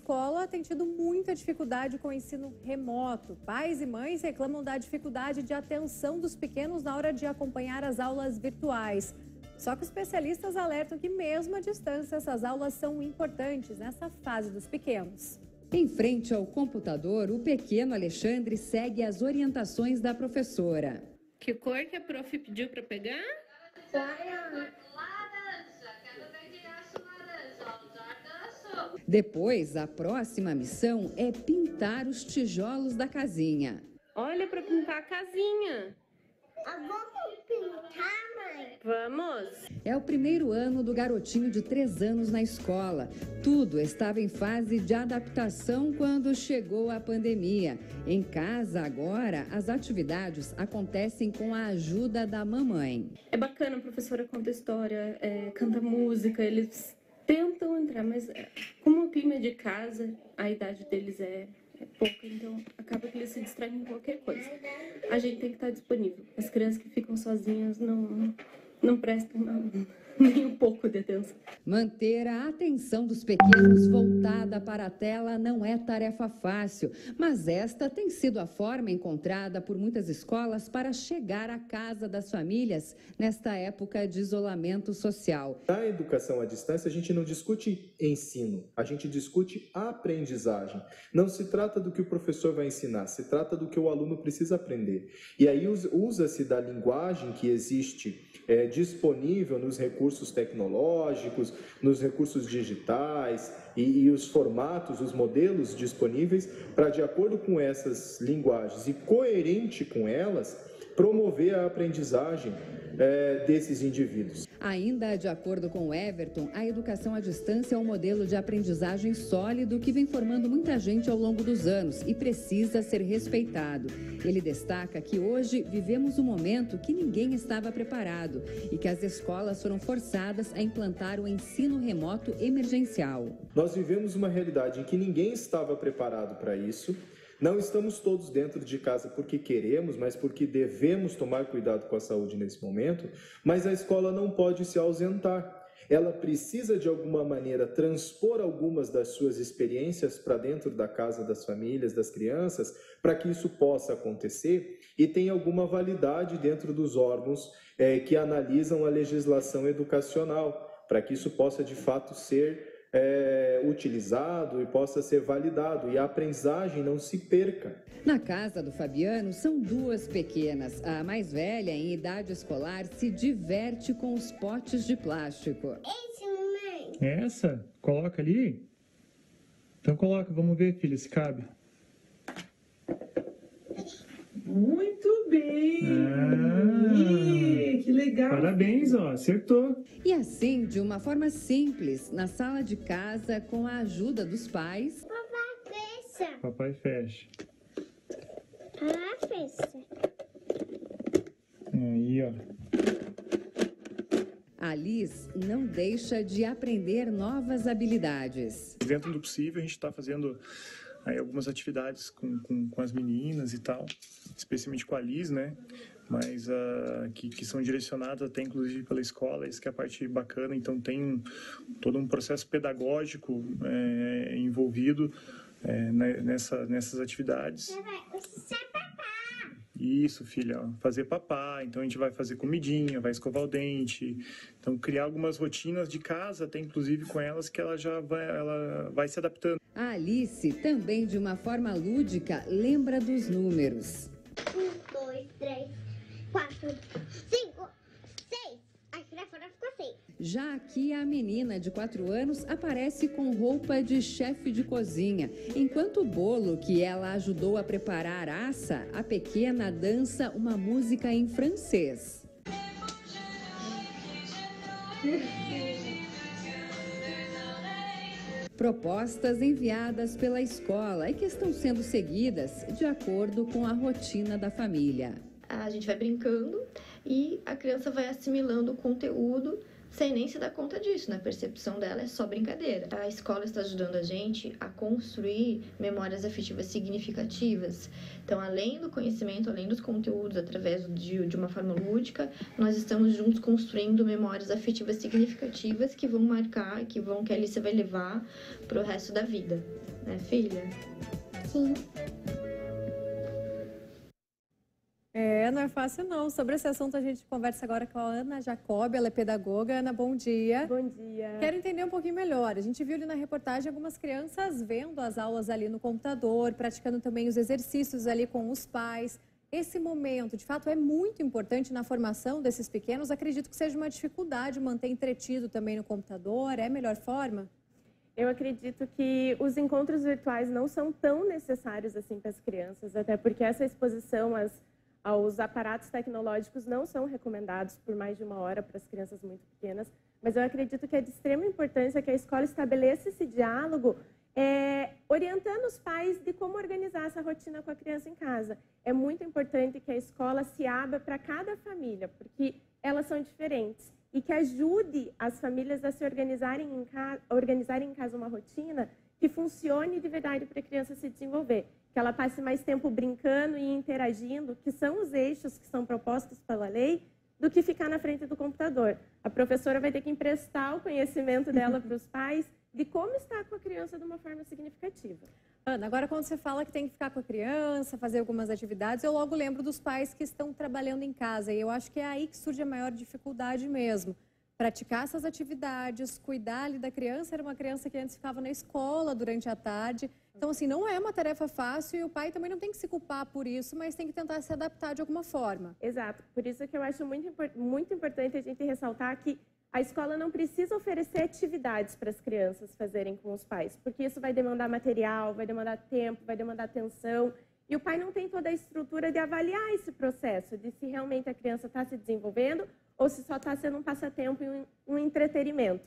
escola tem tido muita dificuldade com o ensino remoto. Pais e mães reclamam da dificuldade de atenção dos pequenos na hora de acompanhar as aulas virtuais. Só que os especialistas alertam que mesmo à distância, essas aulas são importantes nessa fase dos pequenos. Em frente ao computador, o pequeno Alexandre segue as orientações da professora. Que cor que a prof pediu para pegar? Depois, a próxima missão é pintar os tijolos da casinha. Olha, para pintar a casinha. Vamos pintar, mãe? Vamos. É o primeiro ano do garotinho de 3 anos na escola. Tudo estava em fase de adaptação quando chegou a pandemia. Em casa, agora, as atividades acontecem com a ajuda da mamãe. É bacana, a professora conta história, canta música, eles tentam entrar, mas como o clima é de casa, a idade deles é pouca, então acaba que eles se distraem com qualquer coisa. A gente tem que estar disponível. As crianças que ficam sozinhas não prestam nem um pouco de atenção. Manter a atenção dos pequenos voltada para a tela não é tarefa fácil, mas esta tem sido a forma encontrada por muitas escolas para chegar à casa das famílias nesta época de isolamento social. Na educação à distância, a gente não discute ensino, a gente discute aprendizagem. Não se trata do que o professor vai ensinar, se trata do que o aluno precisa aprender. E aí usa-se da linguagem que existe disponível nos recursos tecnológicos, nos recursos digitais e os formatos, os modelos disponíveis para, de acordo com essas linguagens e coerente com elas, promover a aprendizagem desses indivíduos. Ainda de acordo com Everton, a educação à distância é um modelo de aprendizagem sólido que vem formando muita gente ao longo dos anos e precisa ser respeitado. Ele destaca que hoje vivemos um momento que ninguém estava preparado e que as escolas foram forçadas a implantar o ensino remoto emergencial. Nós vivemos uma realidade em que ninguém estava preparado para isso. Não estamos todos dentro de casa porque queremos, mas porque devemos tomar cuidado com a saúde nesse momento, mas a escola não pode se ausentar. Ela precisa, de alguma maneira, transpor algumas das suas experiências para dentro da casa das famílias, das crianças, para que isso possa acontecer e tenha alguma validade dentro dos órgãos que analisam a legislação educacional, para que isso possa, de fato, ser utilizado e possa ser validado e a aprendizagem não se perca. Na casa do Fabiano são 2 pequenas. A mais velha, em idade escolar, se diverte com os potes de plástico. Esse, mamãe. Essa? Coloca ali? Então coloca, vamos ver, filha, se cabe. Muito bem! Que legal! Parabéns, ó, acertou. E assim, de uma forma simples, na sala de casa, com a ajuda dos pais... Papai, fecha. Papai fecha. Papai, fecha. Aí, ó. A Liz não deixa de aprender novas habilidades. Dentro do possível, a gente está fazendo aí algumas atividades com as meninas e tal, especialmente com a Liz, né? Mas que são direcionadas até inclusive pela escola, isso que é a parte bacana. Então tem todo um processo pedagógico envolvido nessas atividades. Isso, filha, ó, fazer papá, então a gente vai fazer comidinha, vai escovar o dente, então criar algumas rotinas de casa, até inclusive com elas, que ela vai se adaptando. A Alice, também de uma forma lúdica, lembra dos números. 1, 2, 3, 4, 5, 6. Aqui na fora ficou 6. Já aqui, a menina de 4 anos aparece com roupa de chefe de cozinha. Enquanto o bolo que ela ajudou a preparar assa, a pequena dança uma música em francês. Propostas enviadas pela escola e que estão sendo seguidas de acordo com a rotina da família. A gente vai brincando e a criança vai assimilando o conteúdo sem nem se dar conta disso, na percepção dela é só brincadeira. A escola está ajudando a gente a construir memórias afetivas significativas. Então, além do conhecimento, além dos conteúdos, através de uma forma lúdica, nós estamos juntos construindo memórias afetivas significativas que vão marcar, que a Alice vai levar para o resto da vida. né, filha? Sim. Não é fácil não. Sobre esse assunto a gente conversa agora com a Ana Jacob, ela é pedagoga. Ana, bom dia. Bom dia. Quero entender um pouquinho melhor. A gente viu ali na reportagem algumas crianças vendo as aulas ali no computador, praticando também os exercícios ali com os pais. Esse momento, de fato, é muito importante na formação desses pequenos. Acredito que seja uma dificuldade manter entretido também no computador. É a melhor forma? Eu acredito que os encontros virtuais não são tão necessários assim para as crianças, até porque essa exposição aos aparatos tecnológicos não são recomendados por mais de 1 hora para as crianças muito pequenas, mas eu acredito que é de extrema importância que a escola estabeleça esse diálogo, orientando os pais de como organizar essa rotina com a criança em casa. É muito importante que a escola se abra para cada família, porque elas são diferentes, e que ajude as famílias a se organizarem em casa uma rotina que funcione de verdade para a criança se desenvolver. Que ela passe mais tempo brincando e interagindo, que são os eixos que são propostos pela lei, do que ficar na frente do computador. A professora vai ter que emprestar o conhecimento dela para os pais de como estar com a criança de uma forma significativa. Ana, agora quando você fala que tem que ficar com a criança, fazer algumas atividades, eu logo lembro dos pais que estão trabalhando em casa. E eu acho que é aí que surge a maior dificuldade mesmo. Praticar essas atividades, cuidar ali da criança. Era uma criança que antes ficava na escola durante a tarde. Então, assim, não é uma tarefa fácil e o pai também não tem que se culpar por isso, mas tem que tentar se adaptar de alguma forma. Exato. Por isso que eu acho muito importante a gente ressaltar que a escola não precisa oferecer atividades para as crianças fazerem com os pais, porque isso vai demandar material, vai demandar tempo, vai demandar atenção. E o pai não tem toda a estrutura de avaliar esse processo, de se realmente a criança está se desenvolvendo ou se só está sendo um passatempo e um entretenimento.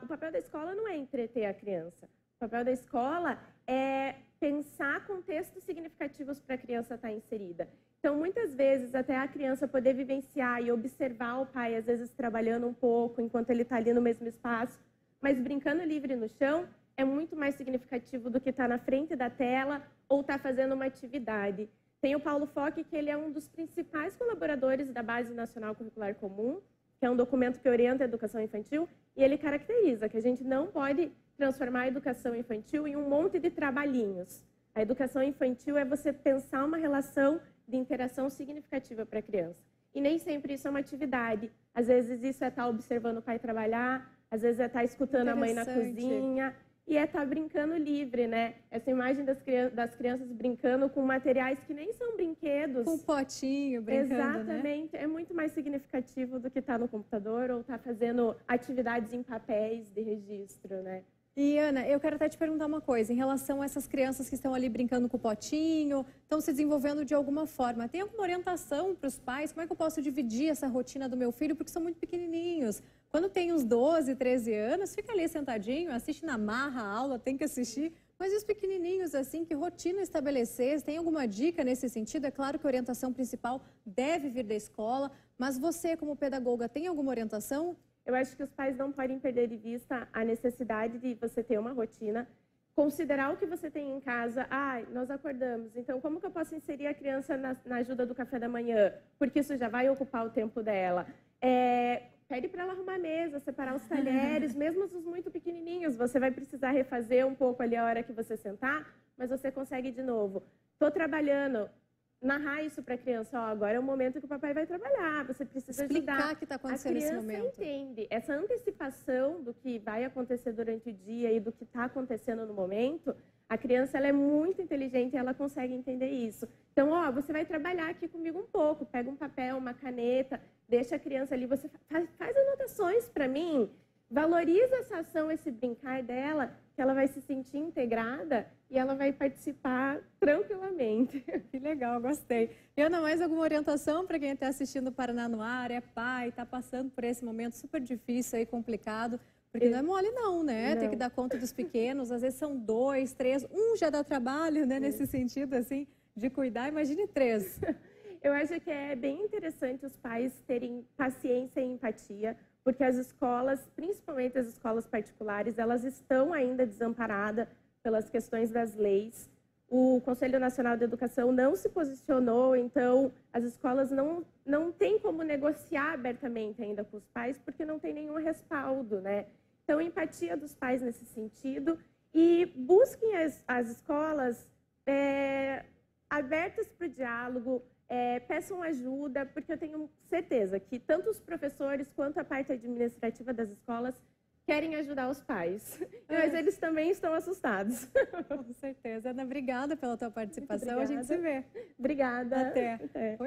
O papel da escola não é entreter a criança. O papel da escola é pensar contextos significativos para a criança estar inserida. Então, muitas vezes, até a criança poder vivenciar e observar o pai, às vezes, trabalhando um pouco, enquanto ele está ali no mesmo espaço, mas brincando livre no chão, é muito mais significativo do que estar na frente da tela ou estar fazendo uma atividade. Tem o Paulo Fock, que ele é um dos principais colaboradores da Base Nacional Curricular Comum, que é um documento que orienta a educação infantil, e ele caracteriza que a gente não pode transformar a educação infantil em um monte de trabalhinhos. A educação infantil é você pensar uma relação de interação significativa para a criança. E nem sempre isso é uma atividade. Às vezes isso é estar observando o pai trabalhar, às vezes é estar escutando a mãe na cozinha, e é estar brincando livre, né? Essa imagem das crianças brincando com materiais que nem são brinquedos. Com um potinho, brincando, exatamente. Né? É muito mais significativo do que estar no computador ou estar fazendo atividades em papéis de registro, né? E, Ana, eu quero até te perguntar uma coisa, em relação a essas crianças que estão ali brincando com o potinho, estão se desenvolvendo de alguma forma, tem alguma orientação para os pais? Como é que eu posso dividir essa rotina do meu filho? Porque são muito pequenininhos. Quando tem uns 12, 13 anos, fica ali sentadinho, assiste na marra a aula, tem que assistir. Mas e os pequenininhos, assim, que rotina estabelecer? Tem alguma dica nesse sentido? É claro que a orientação principal deve vir da escola, mas você, como pedagoga, tem alguma orientação? Eu acho que os pais não podem perder de vista a necessidade de você ter uma rotina, considerar o que você tem em casa. Nós acordamos, então como que eu posso inserir a criança na ajuda do café da manhã? Porque isso já vai ocupar o tempo dela. Pede para ela arrumar a mesa, separar os talheres, mesmo os muito pequenininhos. Você vai precisar refazer um pouco ali a hora que você sentar, mas você consegue de novo. Estou trabalhando. Narrar isso para a criança, agora é o momento que o papai vai trabalhar, você precisa explicar ajudar. O que está acontecendo nesse momento. A criança entende. Essa antecipação do que vai acontecer durante o dia e do que está acontecendo no momento, a criança ela é muito inteligente e ela consegue entender isso. Então, você vai trabalhar aqui comigo um pouco, pega um papel, uma caneta, deixa a criança ali, você faz anotações para mim, valoriza essa ação, esse brincar dela, que ela vai se sentir integrada e ela vai participar tranquilamente. Que legal, gostei. E, Ana, mais alguma orientação para quem está assistindo o Paraná no Ar, é pai, está passando por esse momento super difícil e complicado, porque não é mole não, né? Não. Tem que dar conta dos pequenos, às vezes são 2, 3, já dá trabalho, né? Nesse sentido, assim, de cuidar, imagine 3. Eu acho que é bem interessante os pais terem paciência e empatia, porque as escolas, principalmente as escolas particulares, elas estão ainda desamparadas pelas questões das leis. O Conselho Nacional de Educação não se posicionou, então as escolas não têm como negociar abertamente ainda com os pais, porque não tem nenhum respaldo, né? Então, empatia dos pais nesse sentido e busquem as escolas abertas para o diálogo, peçam ajuda, porque eu tenho certeza que tanto os professores quanto a parte administrativa das escolas querem ajudar os pais, mas eles também estão assustados. Com certeza. Ana, obrigada pela tua participação. A gente se vê. Obrigada. Até.